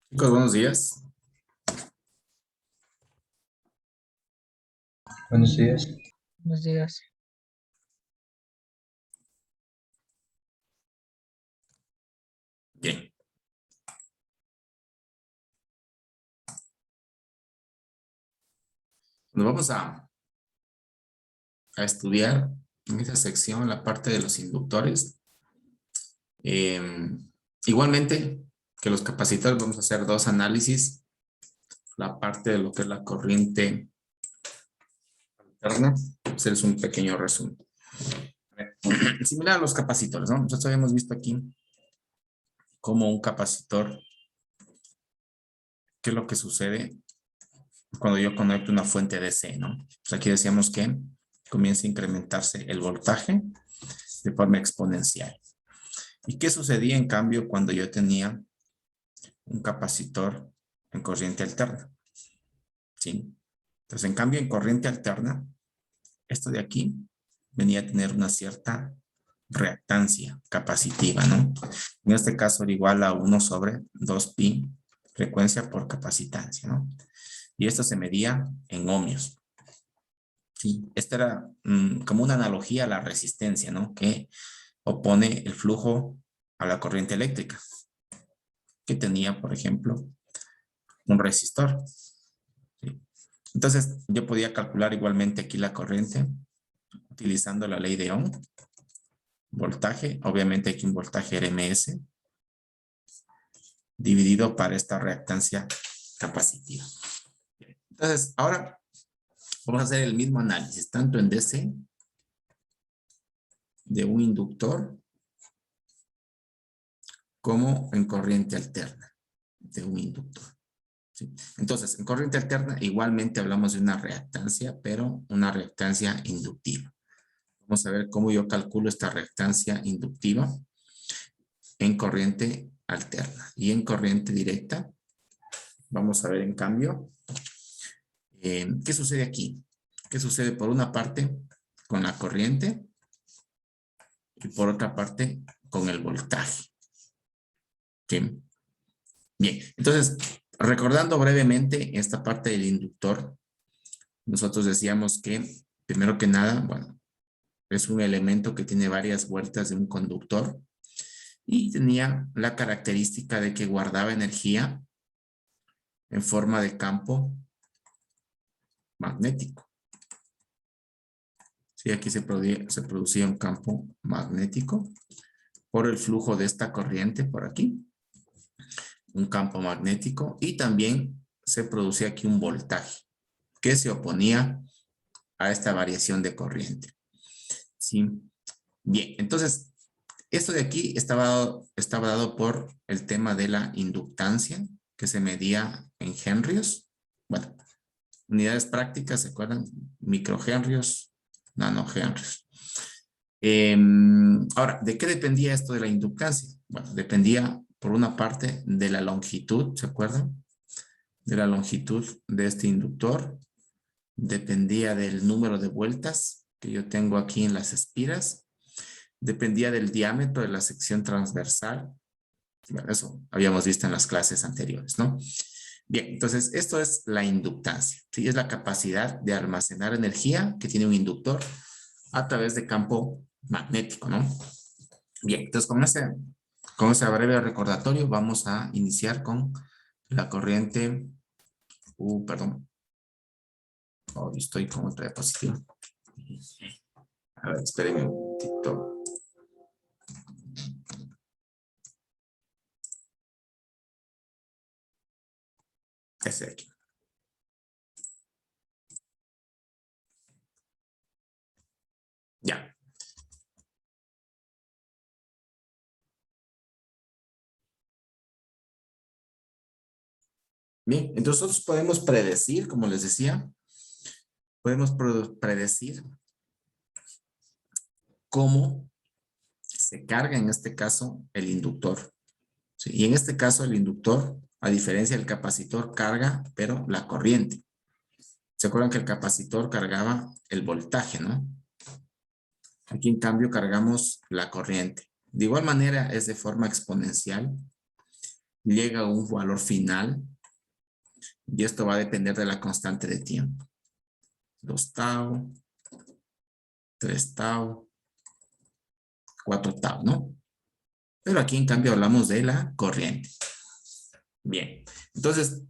Chicos, buenos días. Buenos días. Buenos días. Bien. Nos vamos a estudiar en esta sección la parte de los inductores. Igualmente que los capacitores, vamos a hacer dos análisis. La parte de lo que es la corriente alterna. Hacerles un pequeño resumen. Similar a los capacitores, ¿no? Nosotros habíamos visto aquí como un capacitor, qué es lo que sucede cuando yo conecto una fuente DC, ¿no? Pues aquí decíamos que comienza a incrementarse el voltaje de forma exponencial. ¿Y qué sucedía en cambio cuando yo tenía un capacitor en corriente alterna? ¿Sí? Entonces, en cambio, en corriente alterna, esto de aquí venía a tener una cierta reactancia capacitiva, ¿no? En este caso era igual a 1 sobre 2pi frecuencia por capacitancia, ¿no? Y esto se medía en ohmios. Sí, esta era como una analogía a la resistencia, ¿no? Que opone el flujo a la corriente eléctrica, que tenía, por ejemplo, un resistor. ¿Sí? Entonces, yo podía calcular igualmente aquí la corriente utilizando la ley de Ohm. Voltaje, obviamente aquí un voltaje RMS, dividido para esta reactancia capacitiva. Entonces, ahora vamos a hacer el mismo análisis, tanto en DC de un inductor como en corriente alterna de un inductor. ¿Sí? Entonces, en corriente alterna igualmente hablamos de una reactancia, pero una reactancia inductiva. Vamos a ver cómo yo calculo esta reactancia inductiva en corriente alterna. Y en corriente directa, vamos a ver en cambio, ¿qué sucede aquí? ¿Qué sucede por una parte con la corriente y por otra parte con el voltaje? ¿Sí? Bien, entonces, recordando brevemente esta parte del inductor, nosotros decíamos que, primero que nada, bueno, es un elemento que tiene varias vueltas de un conductor y tenía la característica de que guardaba energía en forma de campo magnético. Sí, aquí se producía un campo magnético por el flujo de esta corriente por aquí. Un campo magnético y también se producía aquí un voltaje que se oponía a esta variación de corriente. ¿Sí? Bien, entonces, esto de aquí estaba dado por el tema de la inductancia que se medía en henrios. Bueno, unidades prácticas, ¿se acuerdan? Microhenrios, nanohenrios. Ahora, ¿de qué dependía esto de la inductancia? Bueno, dependía por una parte de la longitud, ¿se acuerdan? De la longitud de este inductor. Dependía del número de vueltas que yo tengo aquí en las espiras. Dependía del diámetro de la sección transversal. Bueno, eso habíamos visto en las clases anteriores, ¿no? Bien, entonces esto es la inductancia. ¿Sí? Es la capacidad de almacenar energía que tiene un inductor a través de campo magnético, ¿no? Bien, entonces con ese breve recordatorio vamos a iniciar con la corriente. Perdón. Hoy estoy con otra diapositiva. A ver, espérenme un momentito. Ese de aquí. Ya. Bien, entonces nosotros podemos predecir, como les decía, podemos predecir cómo se carga en este caso el inductor. ¿Sí? Y en este caso el inductor, a diferencia del capacitor, carga, pero la corriente. ¿Se acuerdan que el capacitor cargaba el voltaje, no? Aquí en cambio cargamos la corriente. De igual manera es de forma exponencial. llega a un valor final y esto va a depender de la constante de tiempo. 2 tau, 3 tau, 4 tau, ¿no? Pero aquí en cambio hablamos de la corriente. Bien, entonces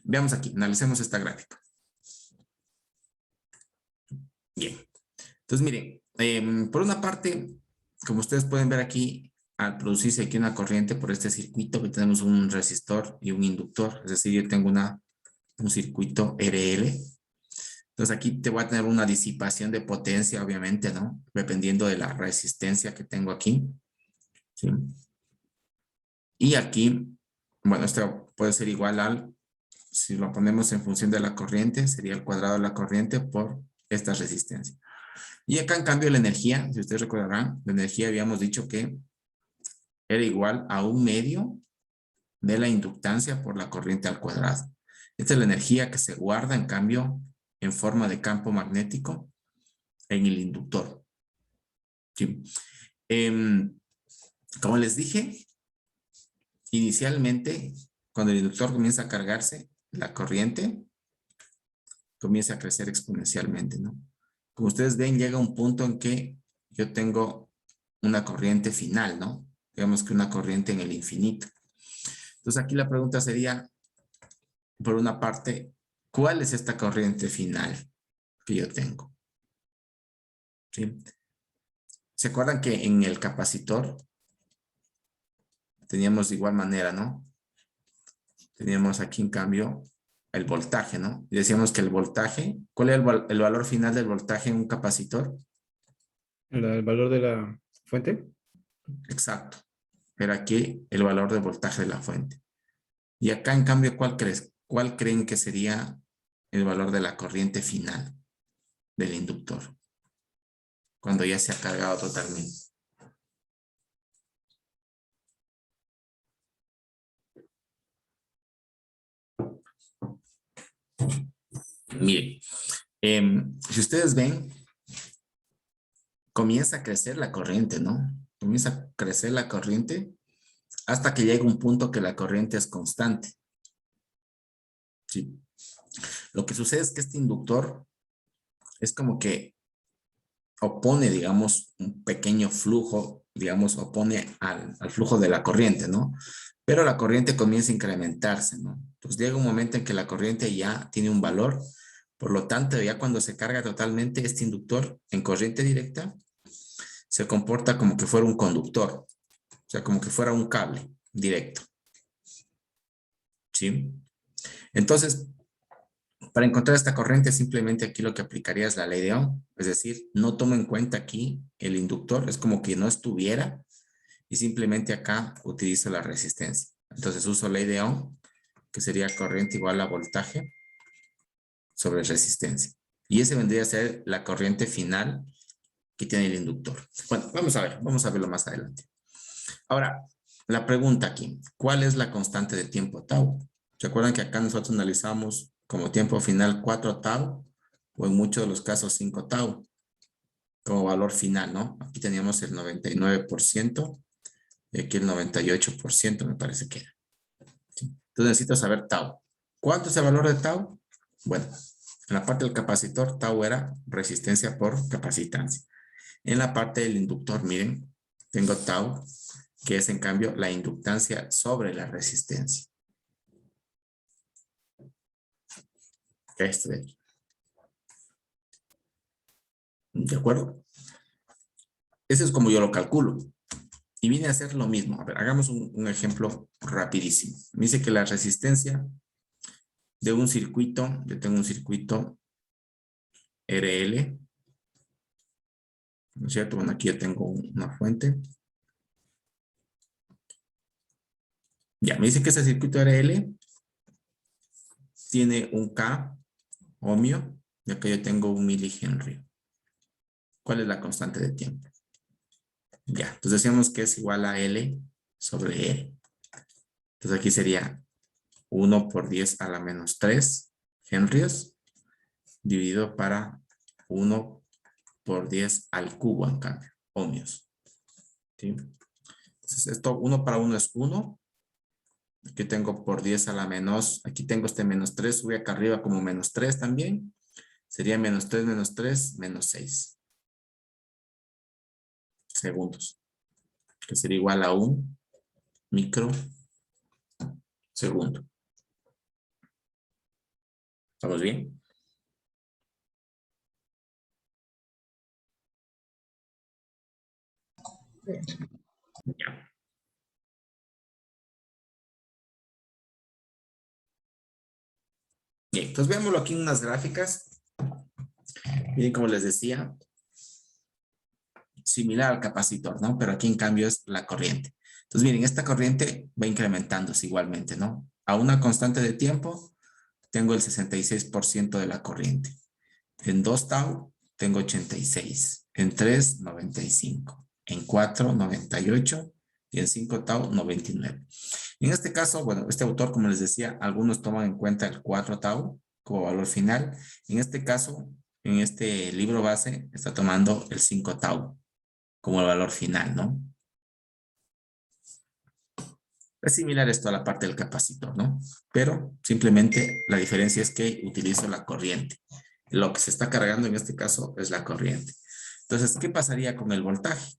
veamos aquí, analicemos esta gráfica. Bien, entonces miren, por una parte, como ustedes pueden ver aquí, al producirse aquí una corriente por este circuito, que tenemos un resistor y un inductor, es decir, yo tengo un circuito RL. Entonces aquí te voy a tener una disipación de potencia, obviamente, ¿no? Dependiendo de la resistencia que tengo aquí. ¿Sí? Y aquí, bueno, esto puede ser igual al, si lo ponemos en función de la corriente, sería el cuadrado de la corriente por esta resistencia. Y acá en cambio la energía, si ustedes recordarán, la energía habíamos dicho que era igual a 1/2 de la inductancia por la corriente al cuadrado. Esta es la energía que se guarda en cambio en forma de campo magnético en el inductor. ¿Sí? Como les dije, inicialmente cuando el inductor comienza a cargarse, la corriente comienza a crecer exponencialmente, ¿no? Como ustedes ven, llega un punto en que yo tengo una corriente final, ¿no? Digamos que una corriente en el infinito. Entonces aquí la pregunta sería, por una parte, ¿cuál es esta corriente final que yo tengo? ¿Sí? ¿Se acuerdan que en el capacitor teníamos de igual manera, ¿no? Teníamos aquí en cambio el voltaje, ¿no? Y decíamos que el voltaje, ¿cuál es el valor final del voltaje en un capacitor? El valor de la fuente. Exacto. Pero aquí el valor de voltaje de la fuente. Y acá en cambio, ¿cuál creen que sería el valor de la corriente final del inductor? Cuando ya se ha cargado totalmente. Miren, si ustedes ven, comienza a crecer la corriente, ¿no? Comienza a crecer la corriente hasta que llega un punto que la corriente es constante. ¿Sí? Lo que sucede es que este inductor es como que opone, digamos, un pequeño flujo, digamos, opone al flujo de la corriente, ¿no? Pero la corriente comienza a incrementarse, ¿no? Entonces llega un momento en que la corriente ya tiene un valor, por lo tanto, ya cuando se carga totalmente este inductor en corriente directa, se comporta como que fuera un conductor, o sea, como que fuera un cable directo, ¿sí? Entonces, para encontrar esta corriente, simplemente aquí lo que aplicaría es la ley de Ohm, es decir, no tomo en cuenta aquí el inductor, es como que no estuviera, y simplemente acá utilizo la resistencia. Entonces uso ley de Ohm, que sería corriente igual a voltaje sobre resistencia. Y ese vendría a ser la corriente final que tiene el inductor. Bueno, vamos a verlo más adelante. Ahora, la pregunta aquí, ¿cuál es la constante de tiempo tau? ¿Se acuerdan que acá nosotros analizamos como tiempo final 4 tau o en muchos de los casos 5 tau como valor final, ¿no? Aquí teníamos el 99% y aquí el 98% me parece que era. ¿Sí? Entonces necesito saber tau. ¿Cuánto es el valor de tau? Bueno, en la parte del capacitor, tau era resistencia por capacitancia. En la parte del inductor, miren, tengo tau, que es en cambio la inductancia sobre la resistencia. Este de aquí. ¿De acuerdo? Ese es como yo lo calculo. Y viene a ser lo mismo. A ver, hagamos un ejemplo rapidísimo. Me dice que la resistencia de un circuito, yo tengo un circuito RL, ¿no es cierto? Bueno, aquí ya tengo una fuente. Ya, me dice que ese circuito RL tiene un K ohmio, y acá yo tengo un milihenry. ¿Cuál es la constante de tiempo? Ya, entonces decíamos que es igual a L sobre E. Entonces aquí sería 1 por 10 a la menos 3 henrios dividido para 1 por 10 al cubo en cambio, ohmios. ¿Sí? Entonces esto 1 para 1 es 1 Aquí tengo por 10 a la menos, aquí tengo este menos 3, sube acá arriba como menos 3 también. Sería menos 3, menos 6 segundos. Que sería igual a un microsegundo. ¿Estamos bien? Ya. Bien, entonces veámoslo aquí en unas gráficas. Miren, como les decía, similar al capacitor, ¿no? Pero aquí en cambio es la corriente. Entonces, miren, esta corriente va incrementándose igualmente, ¿no? A una constante de tiempo, tengo el 66% de la corriente. En 2 tau, tengo 86. En 3, 95. En 4, 98. Y en 5 tau, 99. En este caso, bueno, este autor, como les decía, algunos toman en cuenta el 4 tau como valor final. En este caso, en este libro base, está tomando el 5 tau como el valor final, ¿no? Es similar esto a la parte del capacitor, ¿no? Pero simplemente la diferencia es que utilizo la corriente. Lo que se está cargando en este caso es la corriente. Entonces, ¿qué pasaría con el voltaje?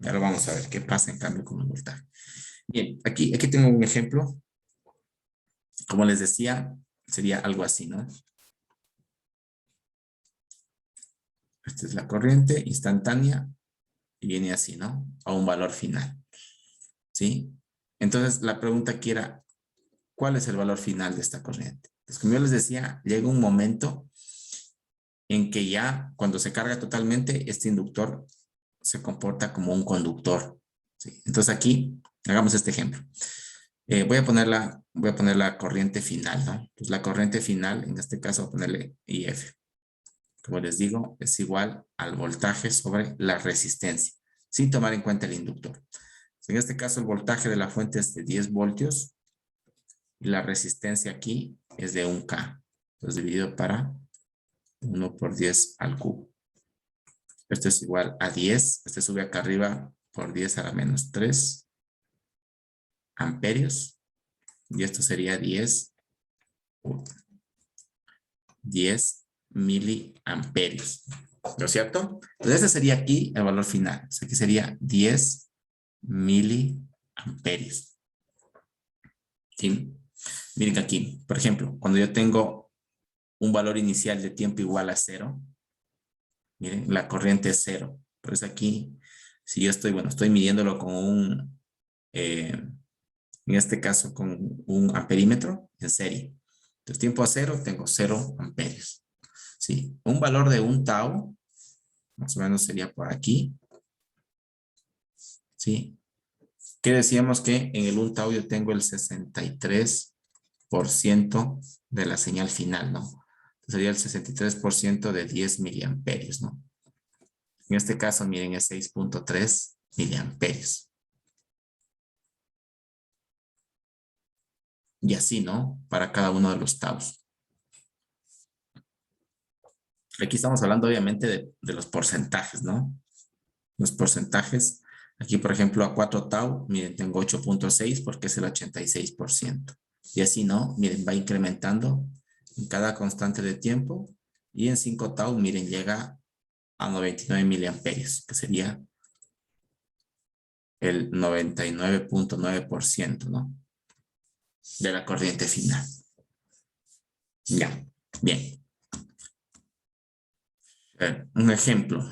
Ahora vamos a ver qué pasa en cambio con el voltaje. Bien, aquí tengo un ejemplo. Como les decía, sería algo así, ¿no? Esta es la corriente instantánea y viene así, ¿no? A un valor final, ¿sí? Entonces, la pregunta aquí era, ¿cuál es el valor final de esta corriente? Pues como yo les decía, llega un momento en que ya cuando se carga totalmente, este inductor se comporta como un conductor, ¿sí? Entonces aquí, hagamos este ejemplo. Voy a poner la corriente final, ¿no? Pues la corriente final, en este caso, voy a ponerle IF. Como les digo, es igual al voltaje sobre la resistencia, sin tomar en cuenta el inductor. En este caso, el voltaje de la fuente es de 10 voltios y la resistencia aquí es de 1K. Entonces, dividido para 1 por 10 al cubo. Esto es igual a 10. Este sube acá arriba por 10 a la menos 3 amperios. Y esto sería 10 miliamperios. ¿No es cierto? Entonces, este sería aquí el valor final. O sea, aquí sería 10 miliamperios. ¿Sí? Miren aquí, por ejemplo, cuando yo tengo un valor inicial de tiempo igual a 0, miren, la corriente es 0. Por eso aquí, si yo estoy, bueno, estoy midiéndolo con en este caso con un amperímetro en serie. Entonces, tiempo a 0, tengo 0 amperios. ¿Sí? Un valor de 1 tau, más o menos sería por aquí. ¿Sí? Que decíamos que en el 1 tau yo tengo el 63% de la señal final, ¿no? Entonces sería el 63% de 10 miliamperios, ¿no? En este caso, miren, es 6.3 miliamperios. Y así, ¿no? Para cada uno de los taus. Aquí estamos hablando, obviamente, de los porcentajes, ¿no? Los porcentajes. Aquí, por ejemplo, a 4 tau, miren, tengo 8.6 porque es el 86%. Y así, ¿no? Miren, va incrementando en cada constante de tiempo. Y en 5 tau, miren, llega a 99 miliamperios, que sería el 99.9%, ¿no? De la corriente final. Ya, bien. Un ejemplo.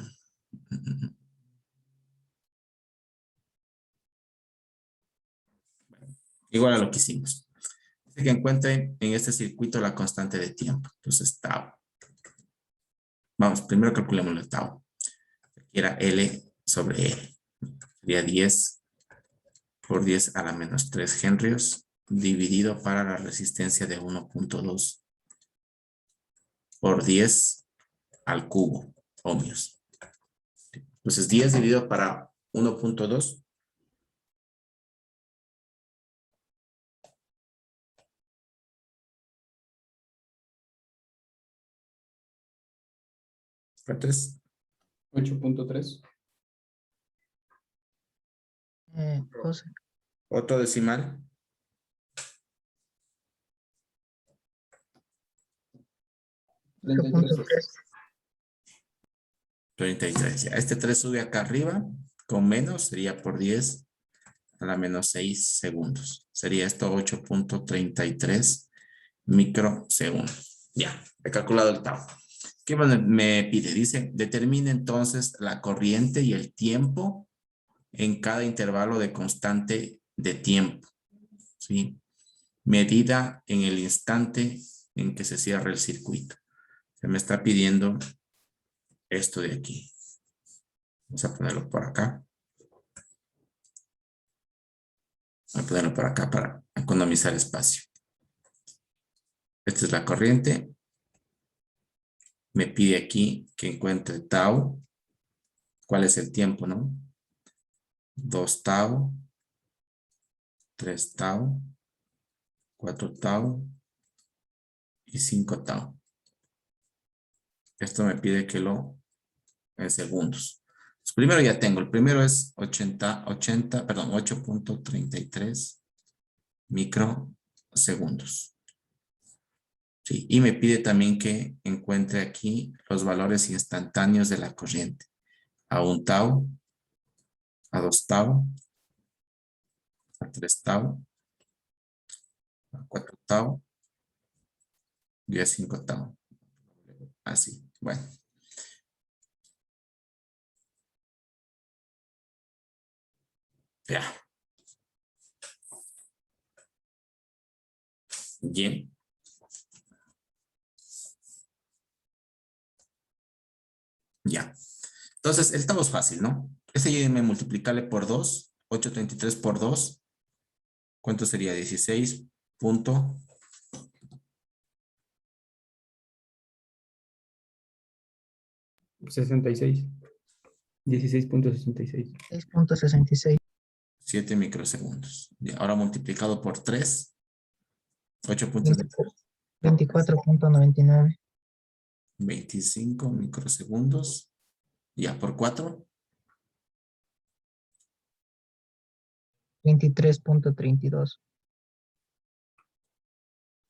Igual a lo que hicimos. Que encuentren en este circuito la constante de tiempo. Entonces, tau. Vamos, primero calculemos el tau. Aquí era L sobre L. Sería 10 por 10 a la menos 3 henrios dividido para la resistencia de 1.2 por 10 al cubo ohmios. Entonces, 10 dividido para 1.2. ¿Cuánto es? 8.3. José, Otro decimal. 33. 33. Ya. Este 3 sube acá arriba. Con menos sería por 10 a la menos 6 segundos. Sería esto 8.33 microsegundos. Ya, he calculado el tau. ¿Qué me pide? Dice, determine entonces la corriente y el tiempo en cada intervalo de constante de tiempo. ¿Sí? Medida en el instante en que se cierra el circuito. Se me está pidiendo esto de aquí. Vamos a ponerlo por acá. Voy a ponerlo por acá para economizar espacio. Esta es la corriente. Me pide aquí que encuentre tau. ¿Cuál es el tiempo, no? 2 tau, 3 tau, 4 tau y 5 tau. Esto me pide que lo en segundos. Pues primero ya tengo. El primero es 8.33 microsegundos. Sí, y me pide también que encuentre aquí los valores instantáneos de la corriente. A 1 tau, a 2 tau, a 3 tau, a 4 tau y a 5 tau. Así, bueno. Ya. Bien. Ya. Entonces, el tau es fácil, ¿no? Este ya me multiplicarle por 2. 833 por 2. ¿Cuánto sería? 16 punto. 66. 16.66. 6.66. 7 microsegundos. Ya, ahora multiplicado por 3. 8.66. 24.99. 25 microsegundos. Ya, por 4. 23.32.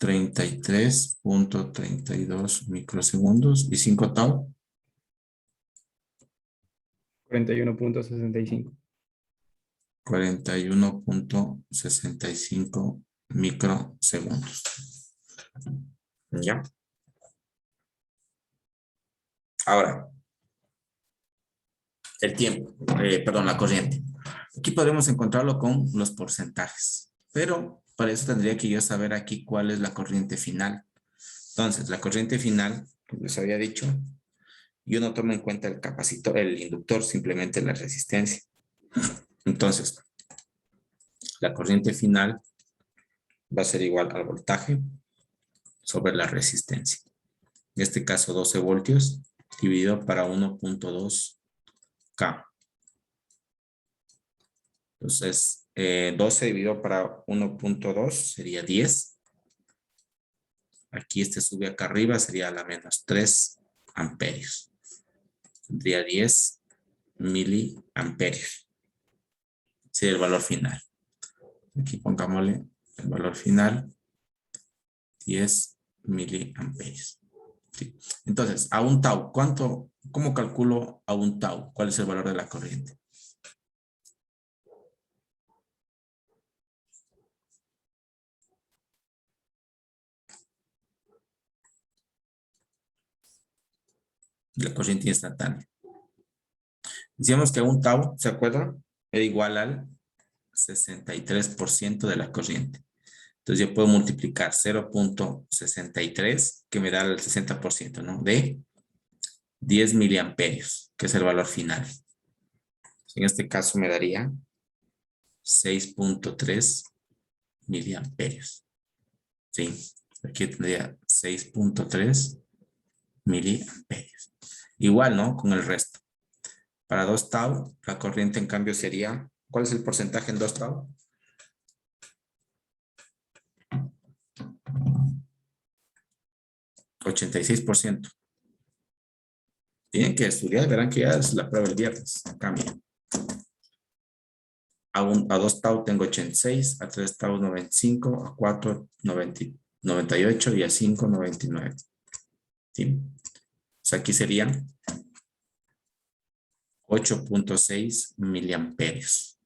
33.32 microsegundos. ¿Y 5 tau? 41.65. 41.65 microsegundos. ¿Ya? Ahora, el tiempo, perdón, la corriente. Aquí podemos encontrarlo con los porcentajes, pero para eso tendría que yo saber aquí cuál es la corriente final. Entonces, la corriente final, como les había dicho, yo no tomo en cuenta el capacitor, el inductor, simplemente la resistencia. Entonces, la corriente final va a ser igual al voltaje sobre la resistencia. En este caso, 12 voltios dividido para 1.2 K. Entonces, 12 dividido para 1.2 sería 10. Aquí este sube acá arriba, sería la menos 3 amperios. Tendría 10 miliamperios. Sería el valor final. Aquí pongámosle el valor final, 10 miliamperios. Sí. Entonces, a un tau, ¿cómo calculo a un tau? ¿Cuál es el valor de la corriente? La corriente instantánea. Decíamos que un tau, ¿se acuerdan? Era igual al 63% de la corriente. Entonces yo puedo multiplicar 0.63, que me da el 60%, ¿no? De 10 miliamperios, que es el valor final. En este caso me daría 6.3 miliamperios. ¿Sí? Aquí tendría 6.3 miliamperios. Igual, ¿no? Con el resto. Para 2 tau, la corriente en cambio sería, ¿cuál es el porcentaje en 2 tau? 86%. Tienen que estudiar, verán que ya es la prueba el viernes. Cambia. A 2 tau tengo 86, a 3 tau 95, a 4 98 y a 5 99. ¿sí? O sea, aquí serían 8.6 miliamperios.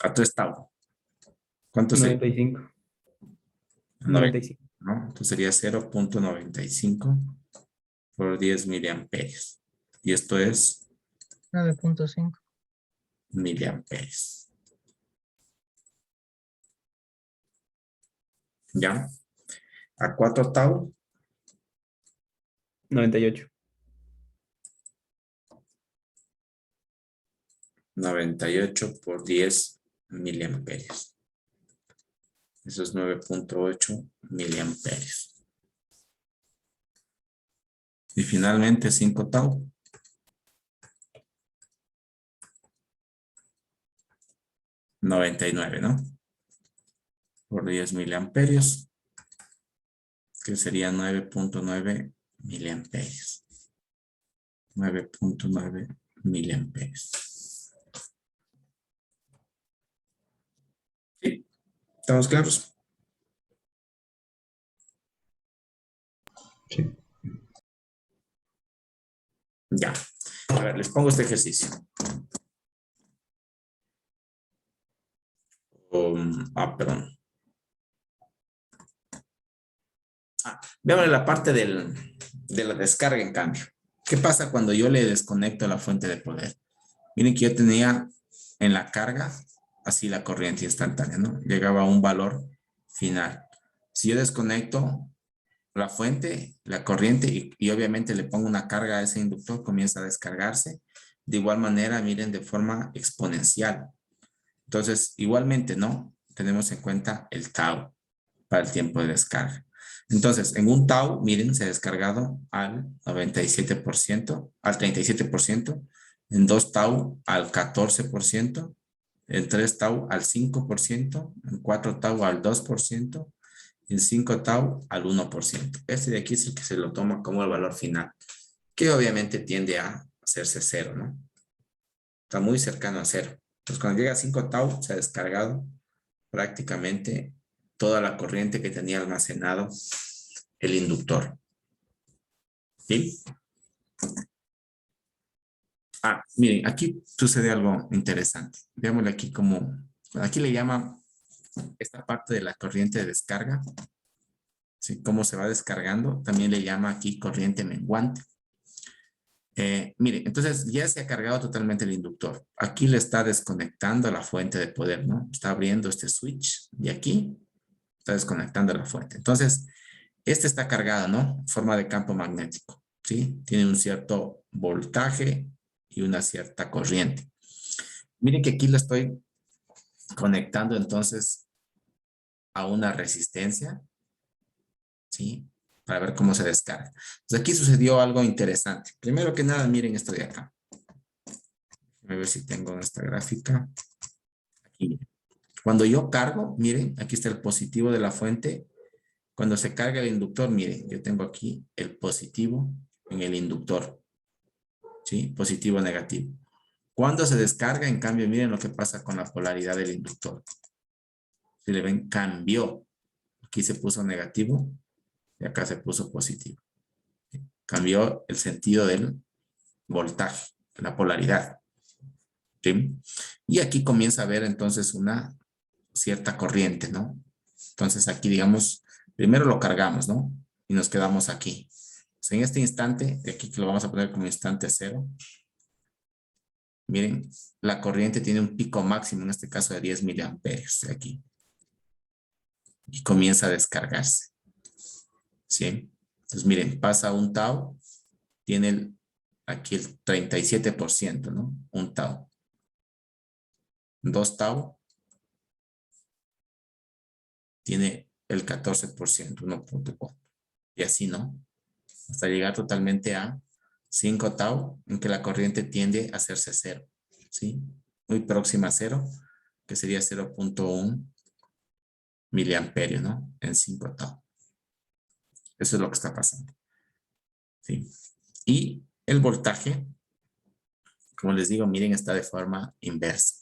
A tu estado. ¿Cuánto sería? 95. 90, 95. ¿no? Entonces sería 0.95 por 10 miliamperios. Y esto es 9.5. miliamperios. ¿Ya? A 4 tau, 98. 98 por 10 miliamperios. Eso es 9.8 miliamperios. Y finalmente 5 tau. 99, ¿no? Por 10 miliamperios, que sería 9.9 miliamperios. 9.9 miliamperios. ¿Sí? ¿Estamos claros? Sí. Ya. A ver, les pongo este ejercicio. Perdón. Veamos la parte de la descarga en cambio. ¿Qué pasa cuando yo le desconecto la fuente de poder? Miren que yo tenía en la carga así la corriente instantánea, ¿no? Llegaba a un valor final. Si yo desconecto la fuente, la corriente y obviamente le pongo una carga a ese inductor, comienza a descargarse. De igual manera, miren, de forma exponencial. Entonces, igualmente, ¿no? Tenemos en cuenta el tau para el tiempo de descarga. Entonces, en un tau, miren, se ha descargado al 97%, al 37%, en 2 tau al 14%, en 3 tau al 5%, en 4 tau al 2%, en 5 tau al 1%. Este de aquí es el que se lo toma como el valor final, que obviamente tiende a hacerse cero, ¿no? Está muy cercano a cero. Entonces, cuando llega a 5 tau, se ha descargado prácticamente toda la corriente que tenía almacenado el inductor. ¿Sí? Miren, aquí sucede algo interesante. Veámosle aquí como, aquí le llama esta parte de la corriente de descarga, ¿sí? Cómo se va descargando, también le llama aquí corriente menguante. Miren, entonces ya se ha cargado totalmente el inductor. Aquí le está desconectando la fuente de poder, ¿no? Está abriendo este switch y aquí está desconectando la fuente. Entonces, este está cargado, ¿no? En forma de campo magnético, ¿sí? Tiene un cierto voltaje y una cierta corriente. Miren que aquí lo estoy conectando entonces a una resistencia, ¿sí? Para ver cómo se descarga. Entonces aquí sucedió algo interesante. Primero que nada, miren esto de acá. A ver si tengo esta gráfica. Aquí. Cuando yo cargo, miren, aquí está el positivo de la fuente. Cuando se carga el inductor, miren, yo tengo aquí el positivo en el inductor. ¿Sí? Positivo, negativo. Cuando se descarga, en cambio, miren lo que pasa con la polaridad del inductor. Si le ven, cambió. Aquí se puso negativo y acá se puso positivo. Cambió el sentido del voltaje, la polaridad. ¿Sí? Y aquí comienza a haber entonces una cierta corriente, ¿no? Entonces aquí, digamos, primero lo cargamos, ¿no? Y nos quedamos aquí. Pues en este instante, de aquí que lo vamos a poner como instante cero, miren, la corriente tiene un pico máximo, en este caso de 10 miliamperios, de aquí. Y comienza a descargarse. ¿Sí? Entonces, miren, pasa un tau, tiene aquí el 37%, ¿no? Un tau. 2 tau, tiene el 14%, 1.4. Y así, ¿no? Hasta llegar totalmente a 5 tau, en que la corriente tiende a hacerse cero, ¿sí? Muy próxima a cero, que sería 0.1 miliamperio, ¿no? En 5 tau. Eso es lo que está pasando, ¿sí? Y el voltaje, como les digo, miren, está de forma inversa.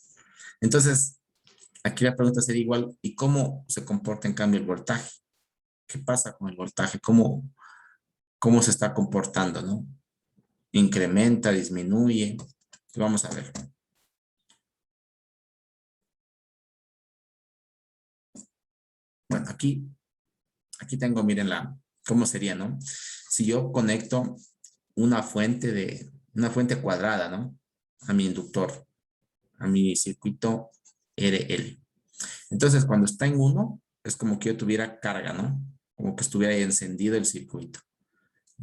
Entonces, aquí la pregunta sería igual, ¿y cómo se comporta en cambio el voltaje? ¿Qué pasa con el voltaje? ¿Cómo se está comportando, no? ¿Incrementa, disminuye? Vamos a ver. Bueno, aquí tengo, miren cómo sería, ¿no? Si yo conecto una fuente cuadrada, ¿no? A mi inductor, a mi circuito RL. Entonces, cuando está en 1, es como que yo tuviera carga, ¿no? Como que estuviera ahí encendido el circuito.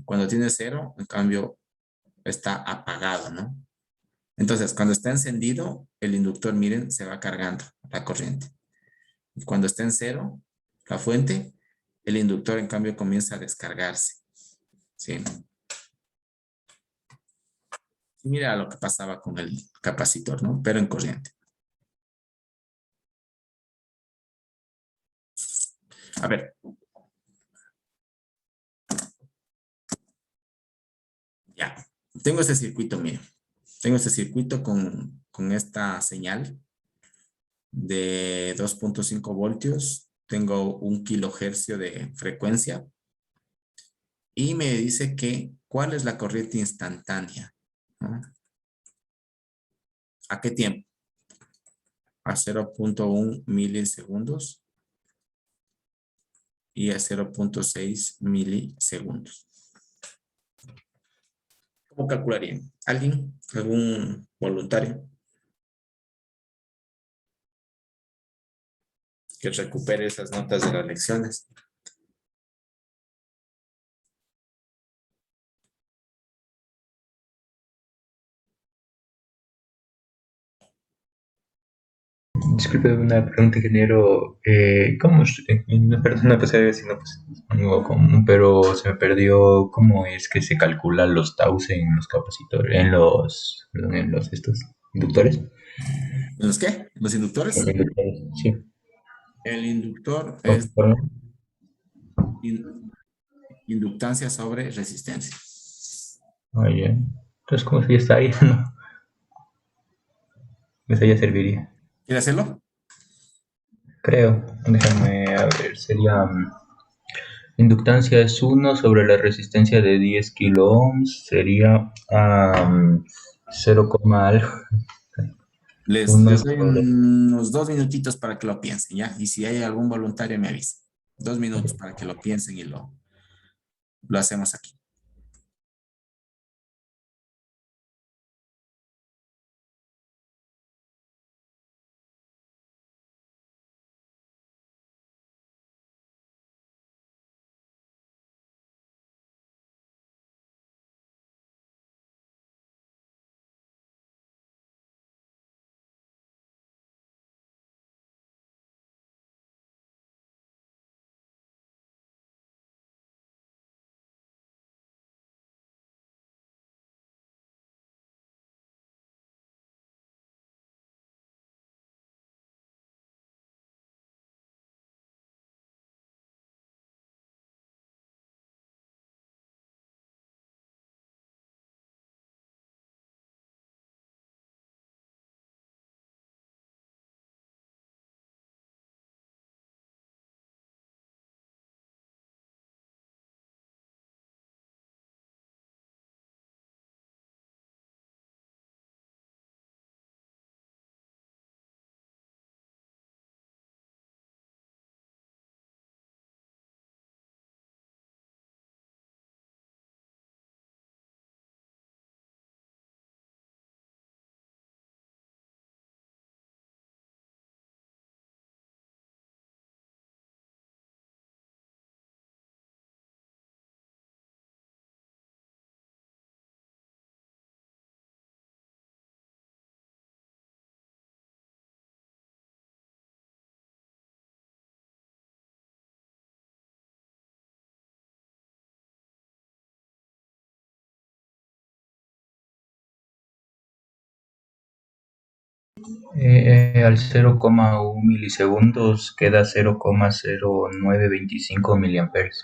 Cuando tiene 0, en cambio, está apagado, ¿no? Entonces, cuando está encendido, el inductor, miren, se va cargando la corriente. Y cuando está en 0, la fuente, el inductor, en cambio, comienza a descargarse. ¿Sí? Y mira lo que pasaba con el capacitor, ¿no? Pero en corriente. A ver. Ya. Tengo este circuito, miren. Tengo este circuito con esta señal de 2.5 voltios. Tengo 1 kilohercio de frecuencia. Y me dice que, ¿cuál es la corriente instantánea? ¿No? ¿A qué tiempo? A 0.1 milisegundos y a 0.6 milisegundos. ¿Cómo calcularían? ¿Alguien? ¿Algún voluntario que recupere esas notas de las lecciones? Disculpe, una pregunta, ingeniero. ¿Cómo? Perdón, no sé si no, pues, algo común, pero se me perdió cómo es que se calculan los taus en los capacitores, perdón, en los estos inductores. ¿En los qué? ¿Los inductores? Sí. El inductor ¿Cómo es se forma? in- inductancia sobre resistencia. Oye, entonces, ¿cómo si ya está ahí? No, esa ya serviría. ¿Quiere hacerlo? Creo. Déjame a ver, sería. Inductancia es 1 sobre la resistencia de 10 kilo ohms, sería 0, algo. Les 1 doy sobre. unos 2 minutitos para que lo piensen, ¿ya? Y si hay algún voluntario, me avisa. 2 minutos para que lo piensen y lo hacemos aquí. Al 0,1 milisegundos queda 0,0925 miliamperes.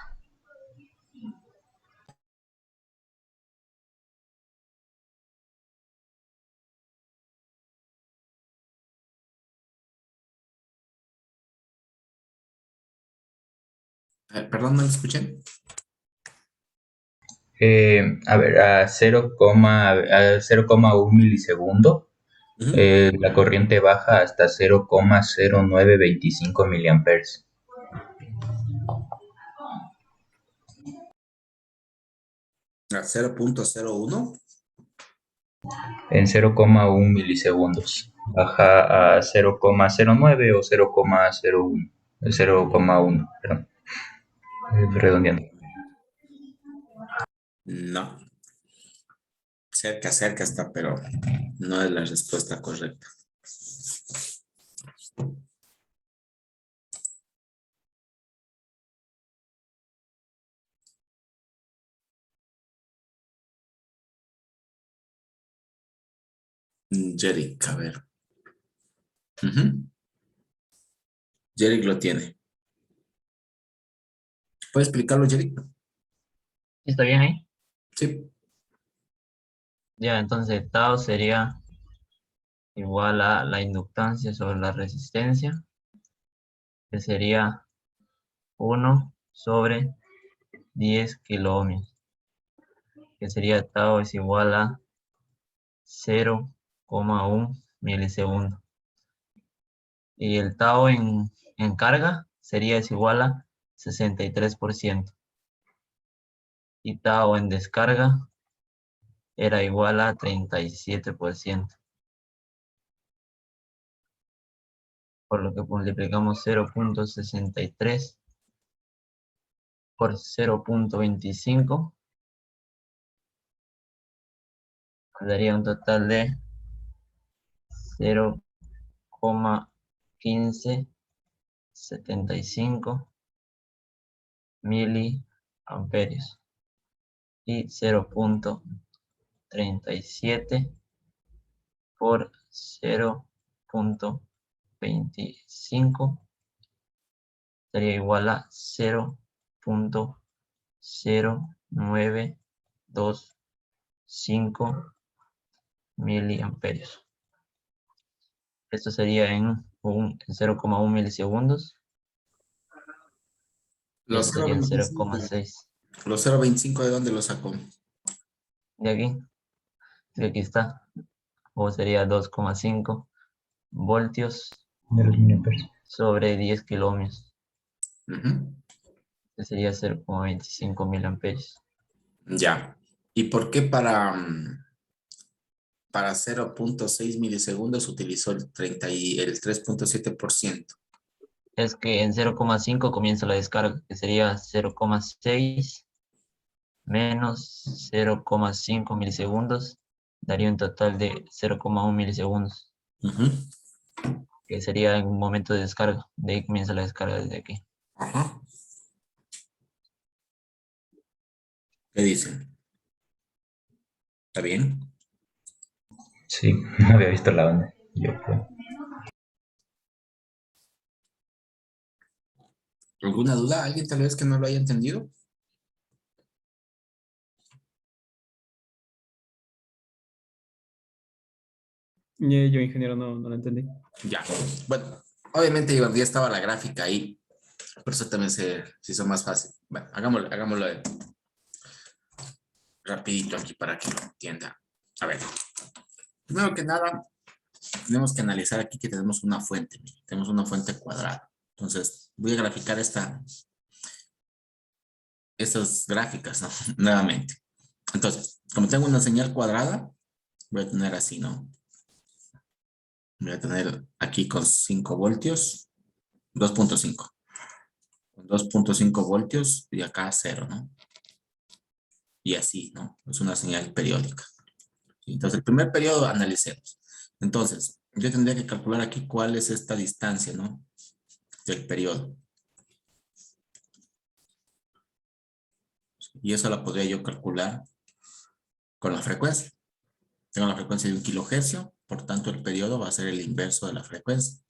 Perdón, no lo escuché. A ver, a 0,1 milisegundo, Ujú. la corriente baja hasta 0,0925 miliamperes. A 0,01. En 0,1 milisegundos. Baja a 0,09 o 0,01. 0,1, perdón. Redondeando. No. Cerca, cerca está, pero no es la respuesta correcta. Jerick, a ver. Ujú. Jerick lo tiene. ¿Puedes explicarlo, Jerick? ¿Está bien ahí? Sí. Ya, entonces tau sería igual a la inductancia sobre la resistencia, que sería 1/10 kiloohmios, que sería tau es igual a 0,1 milisegundo. Y el tau en carga sería es igual a 63%. Y tau en descarga era igual a 37%. Por lo que multiplicamos 0,63 por 0,25, daría un total de 0,1575 miliamperios y 0,37 por 0,25 sería igual a 0,0925 miliamperios. Esto sería en 0,1 milisegundos y Los esto sería en 0,25. 0,6. Los 0,25 ¿de dónde lo sacó? De aquí está, o sería 2,5 voltios De los miliamperes. sobre 10 kiloohmios. Ujú. Que sería 0,25 miliamperios. Ya. ¿Y por qué para 0,6 milisegundos utilizó el 3,7%? Es que en 0,5 comienza la descarga, que sería 0,6 menos 0,5 milisegundos, daría un total de 0,1 milisegundos, Ujú. que sería en un momento de descarga. De ahí comienza la descarga desde aquí. Ajá. ¿Qué dicen? ¿Está bien? Sí, no había visto la onda. Yo creo. ¿Alguna duda? ¿Alguien tal vez que no lo haya entendido? Yo, ingeniero, no lo entendí. Ya. Bueno, obviamente ya estaba la gráfica ahí, por eso también se hizo más fácil. Bueno, hagámoslo rapidito aquí para que lo entienda. A ver, primero que nada, tenemos que analizar aquí que tenemos una fuente. Tenemos una fuente cuadrada. Entonces, voy a graficar estas gráficas, ¿no? Nuevamente. Entonces, como tengo una señal cuadrada, voy a tener así, ¿no? Voy a tener aquí con 5 voltios, 2,5. Con 2,5 voltios y acá 0, ¿no? Y así, ¿no? Es una señal periódica. Entonces, el primer periodo analicemos. Entonces, yo tendría que calcular aquí cuál es esta distancia, ¿no? Del periodo. Y eso la podría yo calcular con la frecuencia. Tengo la frecuencia de 1 kilohercio, por tanto el periodo va a ser el inverso de la frecuencia.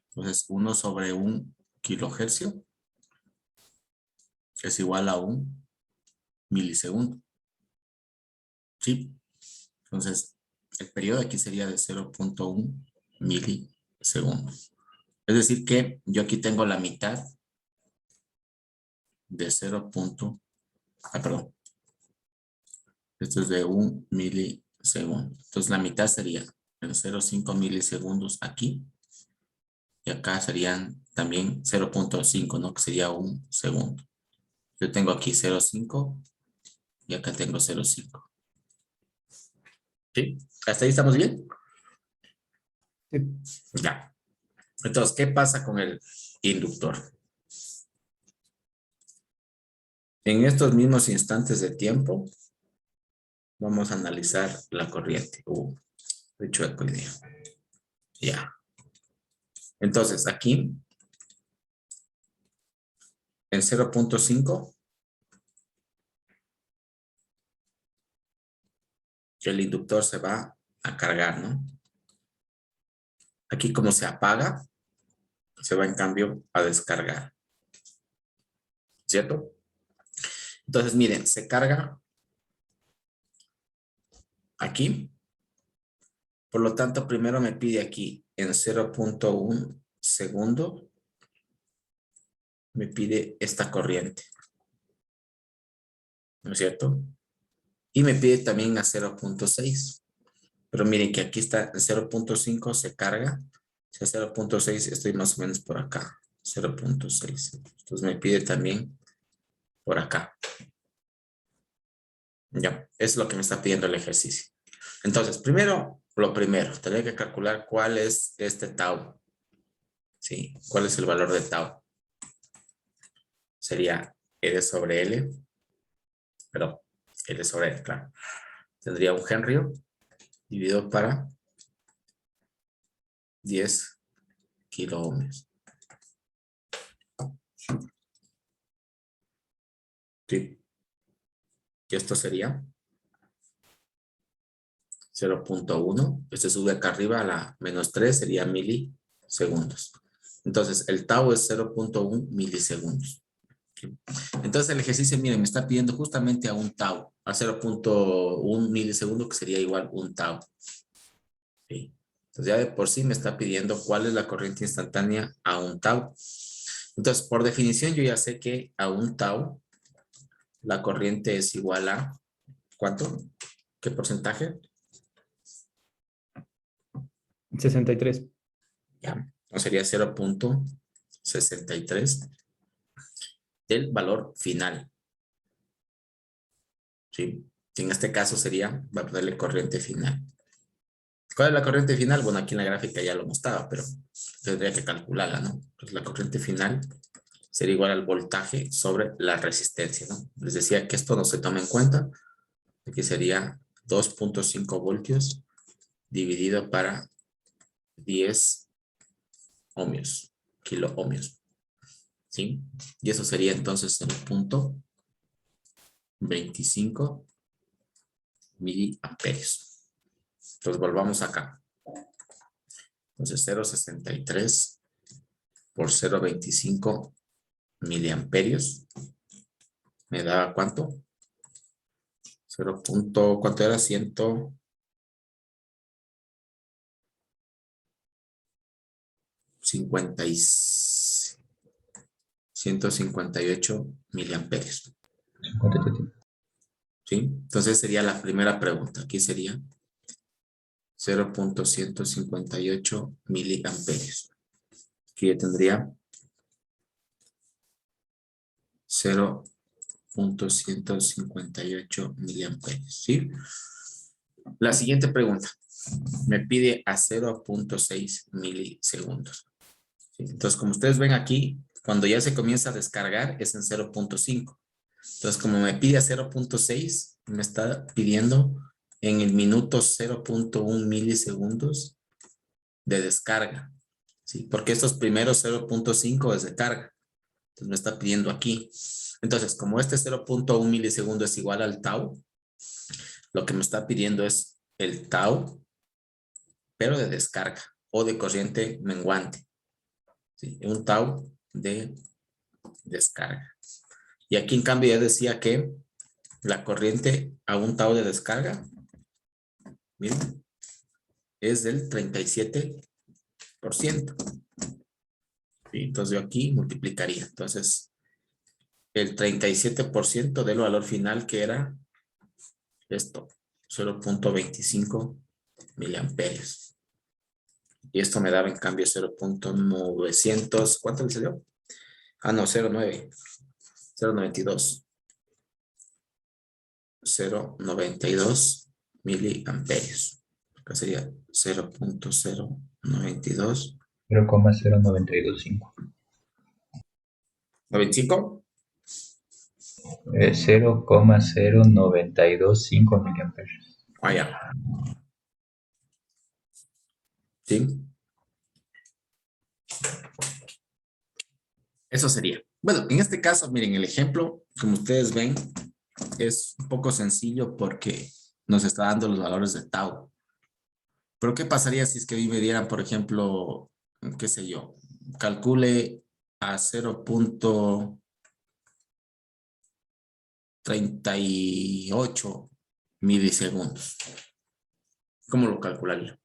Entonces 1 sobre 1 kilohercio es igual a 1 milisegundo. ¿Sí? Entonces el periodo aquí sería de 0,1 milisegundos. Es decir que yo aquí tengo la mitad de 0. Perdón. Esto es de 1 milisegundo. Entonces la mitad sería en 0.5 milisegundos aquí. Y acá serían también 0.5, ¿no? Que sería 1 segundo. Yo tengo aquí 0.5 y acá tengo 0.5. ¿Sí? ¿Hasta ahí estamos bien? Sí. Ya. Entonces, ¿qué pasa con el inductor? En estos mismos instantes de tiempo, vamos a analizar la corriente. De chueco idea. Ya. Entonces, aquí, en 0.5, el inductor se va a cargar, ¿no? Aquí como se apaga, se va en cambio a descargar. ¿Cierto? Entonces, miren, se carga aquí. Por lo tanto, primero me pide aquí en 0.1 segundo, me pide esta corriente. ¿No es cierto? Y me pide también a 0.6. Pero miren que aquí está en 0.5 se carga. Si a 0.6 estoy más o menos por acá. 0.6. Entonces me pide también por acá. Ya, es lo que me está pidiendo el ejercicio. Entonces, primero, lo primero, tendré que calcular cuál es este tau. ¿Sí? ¿Cuál es el valor de tau? Sería E sobre L. Perdón, L sobre L, claro. Tendría un Henry dividido para 10 kiloohmios. Sí. Y esto sería 0.1. Este sube acá arriba a la menos 3, sería milisegundos. Entonces, el tau es 0.1 milisegundos. ¿Sí? Entonces, el ejercicio, miren, me está pidiendo justamente a un tau, a 0.1 milisegundo, que sería igual un tau. ¿Sí? Entonces, ya de por sí me está pidiendo cuál es la corriente instantánea a un tau. Entonces, por definición, yo ya sé que a un tau la corriente es igual a, ¿cuánto? ¿Qué porcentaje? 63. Ya, no sería 0.63 del valor final. ¿Sí? En este caso sería, va a ponerle corriente final. ¿Cuál es la corriente final? Bueno, aquí en la gráfica ya lo mostraba, pero tendría que calcularla, ¿no? Pues la corriente final sería igual al voltaje sobre la resistencia, ¿no? Les decía que esto no se toma en cuenta. Aquí sería 2.5 voltios dividido para 10 ohmios, kiloohmios. ¿Sí? Y eso sería entonces 0.25 miliamperios. Entonces volvamos acá. Entonces 0.63 por 0.25 miliamperios. ¿Me da cuánto? 0. ¿Cuánto era? 158 miliamperios. 57. ¿Sí? Entonces sería la primera pregunta. Aquí sería 0.158 miliamperios. Aquí ya tendría 0.158 miliamperios. ¿Sí? La siguiente pregunta. Me pide a 0.6 milisegundos. ¿Sí? Entonces, como ustedes ven aquí, cuando ya se comienza a descargar es en 0.5. Entonces, como me pide a 0.6, me está pidiendo en el minuto 0.1 milisegundos de descarga. ¿Sí? Porque estos primeros 0.5 es de carga. Entonces, me está pidiendo aquí. Entonces, como este 0.1 milisegundo es igual al tau, lo que me está pidiendo es el tau, pero de descarga o de corriente menguante. ¿Sí? Un tau de descarga. Y aquí en cambio ya decía que la corriente a un tau de descarga, miren, es del 37%. ¿Sí? Entonces yo aquí multiplicaría. Entonces el 37% del valor final que era esto, 0.25 miliamperios. Y esto me daba en cambio 0.900, ¿cuánto le salió? Ah, no, 0.9, 0.92. 0.92 miliamperios. Acá sería 0.092. 0,0925. 95. 0,0925 miliamperios. Ah, ya. ¿Sí? Eso sería. Bueno, en este caso, miren, el ejemplo, como ustedes ven, es un poco sencillo porque nos está dando los valores de tau. Pero ¿qué pasaría si es que hoy me dieran, por ejemplo, qué sé yo, calcule a 0.38 milisegundos? ¿Cómo lo calcularía?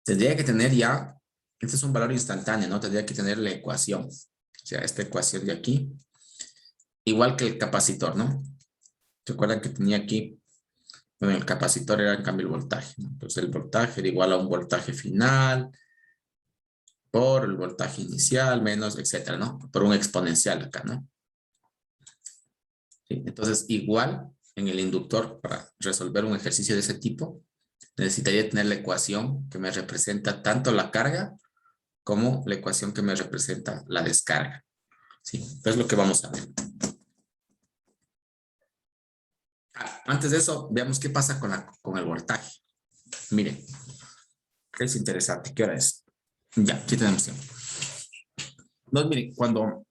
Tendría que tener ya, este es un valor instantáneo, ¿no? Tendría que tener la ecuación. O sea, esta ecuación de aquí, igual que el capacitor, ¿no? ¿Se acuerdan que tenía aquí? Bueno, el capacitor era en cambio el voltaje, ¿no? Entonces el voltaje era igual a un voltaje final por el voltaje inicial menos, etcétera, ¿no? Por un exponencial acá, ¿no? ¿Sí? Entonces, igual en el inductor, para resolver un ejercicio de ese tipo, necesitaría tener la ecuación que me representa tanto la carga como la ecuación que me representa la descarga. ¿Sí? Es lo que vamos a ver. Antes de eso, veamos qué pasa con el voltaje. Miren, es interesante. ¿Qué hora es? Ya, sí tenemos tiempo. No, miren, cuando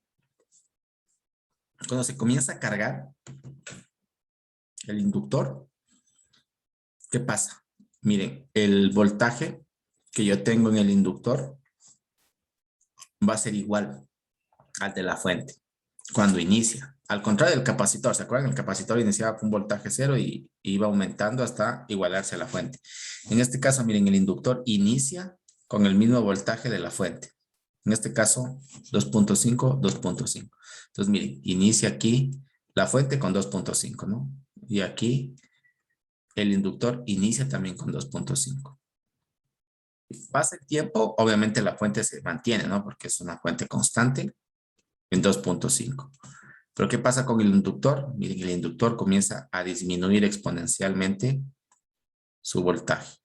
se comienza a cargar el inductor, ¿qué pasa? Miren, el voltaje que yo tengo en el inductor va a ser igual al de la fuente cuando inicia. Al contrario del capacitor, ¿se acuerdan? El capacitor iniciaba con un voltaje cero y iba aumentando hasta igualarse a la fuente. En este caso, miren, el inductor inicia con el mismo voltaje de la fuente. En este caso, 2.5, 2.5. Entonces, miren, inicia aquí la fuente con 2.5, ¿no? Y aquí el inductor inicia también con 2.5. Pasa el tiempo, obviamente la fuente se mantiene, ¿no? Porque es una fuente constante en 2.5. Pero ¿qué pasa con el inductor? Miren, el inductor comienza a disminuir exponencialmente su voltaje.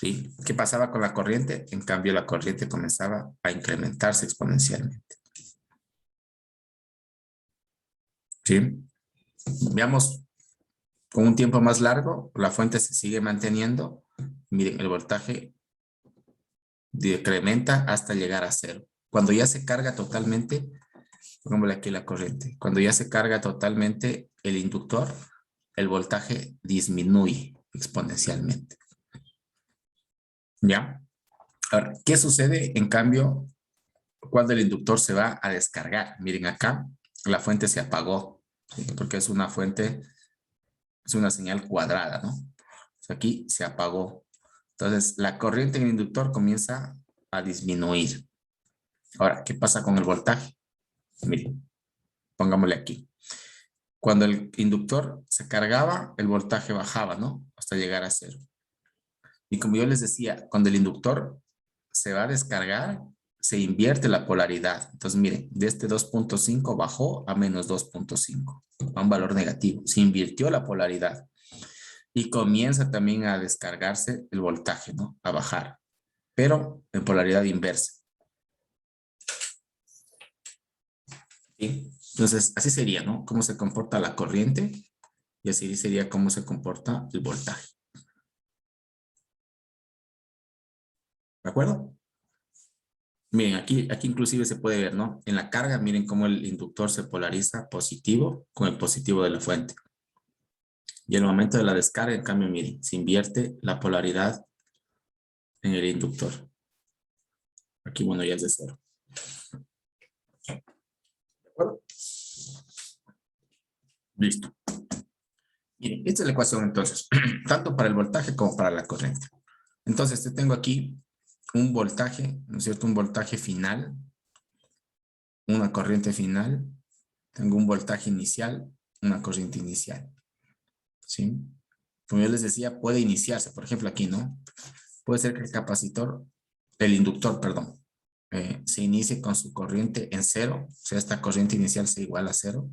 ¿Sí? ¿Qué pasaba con la corriente? En cambio, la corriente comenzaba a incrementarse exponencialmente. ¿Sí? Veamos, con un tiempo más largo, la fuente se sigue manteniendo. Miren, el voltaje decrementa hasta llegar a cero. Cuando ya se carga totalmente, pongámosle aquí la corriente. Cuando ya se carga totalmente el inductor, el voltaje disminuye exponencialmente. ¿Ya? Ahora, ¿qué sucede en cambio cuando el inductor se va a descargar? Miren acá, la fuente se apagó, ¿sí? Porque es una fuente, es una señal cuadrada, ¿no? O sea, aquí se apagó. Entonces, la corriente en el inductor comienza a disminuir. Ahora, ¿qué pasa con el voltaje? Miren, pongámosle aquí. Cuando el inductor se cargaba, el voltaje bajaba, ¿no? Hasta llegar a cero. Y como yo les decía, cuando el inductor se va a descargar, se invierte la polaridad. Entonces, miren, de este 2.5 bajó a menos 2.5, a un valor negativo. Se invirtió la polaridad. Y comienza también a descargarse el voltaje, ¿no? A bajar, pero en polaridad inversa. ¿Sí? Entonces, así sería, ¿no? Cómo se comporta la corriente y así sería cómo se comporta el voltaje. ¿De acuerdo? Miren, aquí inclusive se puede ver, ¿no? En la carga, miren cómo el inductor se polariza positivo con el positivo de la fuente. Y en el momento de la descarga, en cambio, miren, se invierte la polaridad en el inductor. Aquí, bueno, ya es de cero. ¿De acuerdo? Listo. Miren, esta es la ecuación entonces, tanto para el voltaje como para la corriente. Entonces, te tengo aquí un voltaje, ¿no es cierto? Un voltaje final una corriente final, tengo un voltaje inicial, una corriente inicial. ¿Sí? Como yo les decía, puede iniciarse, por ejemplo aquí, ¿no? Puede ser que el inductor, perdón, se inicie con su corriente en cero, o sea, esta corriente inicial sea igual a cero,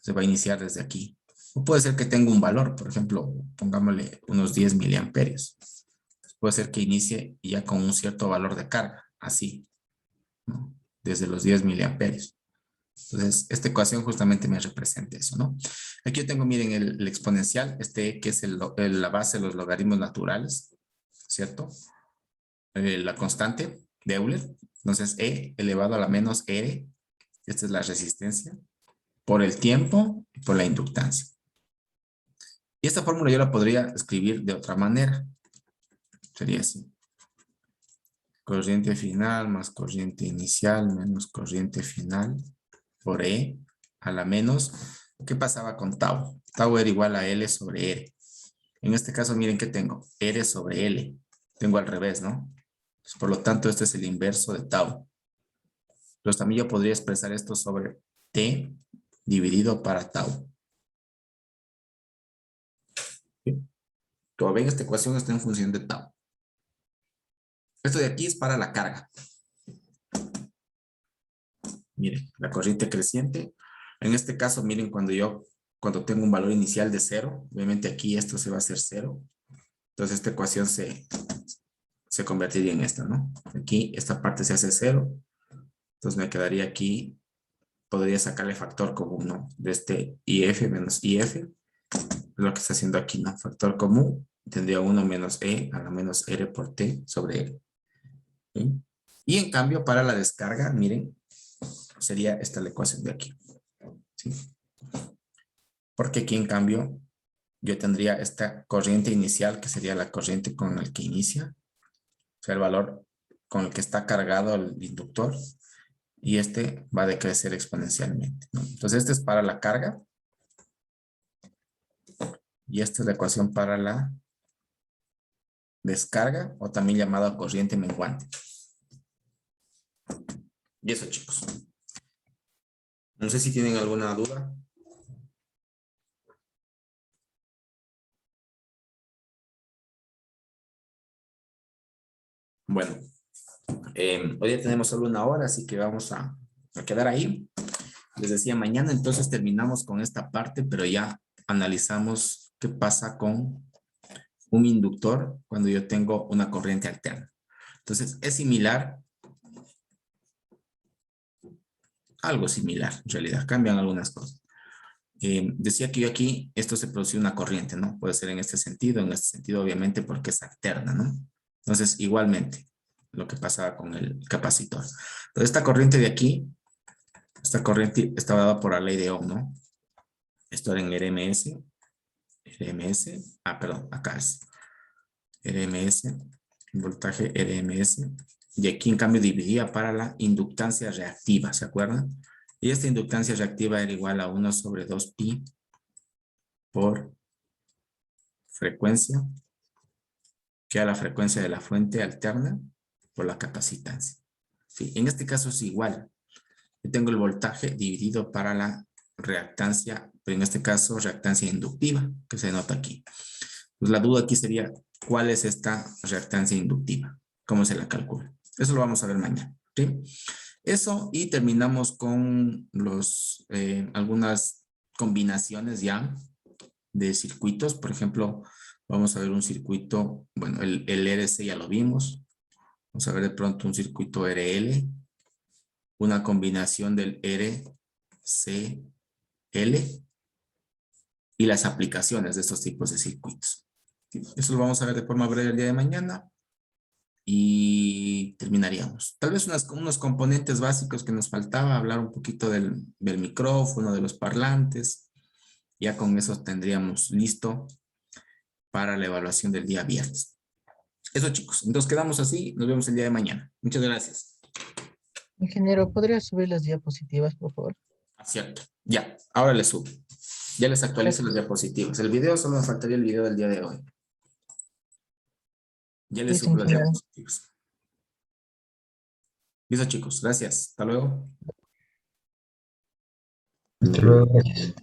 se va a iniciar desde aquí. O puede ser que tenga un valor, por ejemplo, pongámosle unos 10 miliamperios. Puede ser que inicie ya con un cierto valor de carga, así, ¿no? Desde los 10 miliamperios. Entonces, esta ecuación justamente me representa eso, ¿no? Aquí yo tengo, miren, el exponencial, que es la base de los logaritmos naturales, ¿cierto? La constante de Euler. Entonces, E elevado a la menos R, esta es la resistencia, por el tiempo y por la inductancia. Y esta fórmula yo la podría escribir de otra manera. Sería así. Corriente final más corriente inicial menos corriente final por E a la menos. ¿Qué pasaba con tau? Tau era igual a L sobre R. En este caso, miren que tengo R sobre L. Tengo al revés, ¿no? Pues, por lo tanto, este es el inverso de tau. Entonces también yo podría expresar esto sobre T dividido para tau. ¿Sí? Como ven, esta ecuación está en función de tau. Esto de aquí es para la carga. Miren, la corriente creciente. En este caso, miren, cuando tengo un valor inicial de 0, obviamente aquí esto se va a hacer 0. Entonces esta ecuación se convertiría en esta, ¿no? Aquí esta parte se hace 0. Entonces me quedaría aquí, podría sacarle factor común, ¿no? De este IF menos IF. Es lo que está haciendo aquí, ¿no? Factor común. Tendría 1 menos E a la menos R por T sobre L. ¿Sí? Y en cambio, para la descarga, miren, sería esta la ecuación de aquí. ¿Sí? Porque aquí, en cambio, yo tendría esta corriente inicial, que sería la corriente con la que inicia. O sea, el valor con el que está cargado el inductor. Y este va a decrecer exponencialmente, ¿no? Entonces, este es para la carga. Y esta es la ecuación para la descarga, o también llamada corriente menguante. Y eso, chicos. No sé si tienen alguna duda. Bueno, hoy ya tenemos solo una hora, así que vamos a quedar ahí. Les decía, mañana entonces terminamos con esta parte, pero ya analizamos qué pasa con un inductor cuando yo tengo una corriente alterna. Entonces, es similar, algo similar en realidad, cambian algunas cosas. Decía que yo aquí, esto se produce una corriente, ¿no? Puede ser en este sentido obviamente porque es alterna, ¿no? Entonces, igualmente, lo que pasaba con el capacitor. Entonces, esta corriente de aquí, esta corriente estaba dada por la ley de Ohm, ¿no? Esto era en RMS, perdón, acá es RMS, voltaje RMS, y aquí en cambio dividía para la inductancia reactiva, ¿se acuerdan? Y esta inductancia reactiva era igual a 1 sobre 2pi por frecuencia, que a la frecuencia de la fuente alterna por la capacitancia. ¿Sí? En este caso es igual. Yo tengo el voltaje dividido para la reactancia, pero en este caso reactancia inductiva, que se nota aquí. Pues la duda aquí sería, ¿cuál es esta reactancia inductiva? ¿Cómo se la calcula? Eso lo vamos a ver mañana. ¿Sí? Eso, y terminamos con algunas combinaciones ya de circuitos. Por ejemplo, vamos a ver un circuito, bueno, el RC ya lo vimos. Vamos a ver de pronto un circuito RL, una combinación del RCL y las aplicaciones de estos tipos de circuitos. Eso lo vamos a ver de forma breve el día de mañana y terminaríamos. Tal vez unos componentes básicos que nos faltaba, hablar un poquito del micrófono, de los parlantes. Ya con eso tendríamos listo para la evaluación del día viernes. Eso, chicos. Entonces quedamos así. Nos vemos el día de mañana. Muchas gracias. Ingeniero, ¿podría subir las diapositivas, por favor? Cierto. Ya, ahora les subo. Ya les actualizo las diapositivas. El video solo me faltaría el video del día de hoy. Ya les Listo, subo las ingeniero. diapositivas. Listo, chicos. Gracias. Hasta luego. Hasta luego, gracias.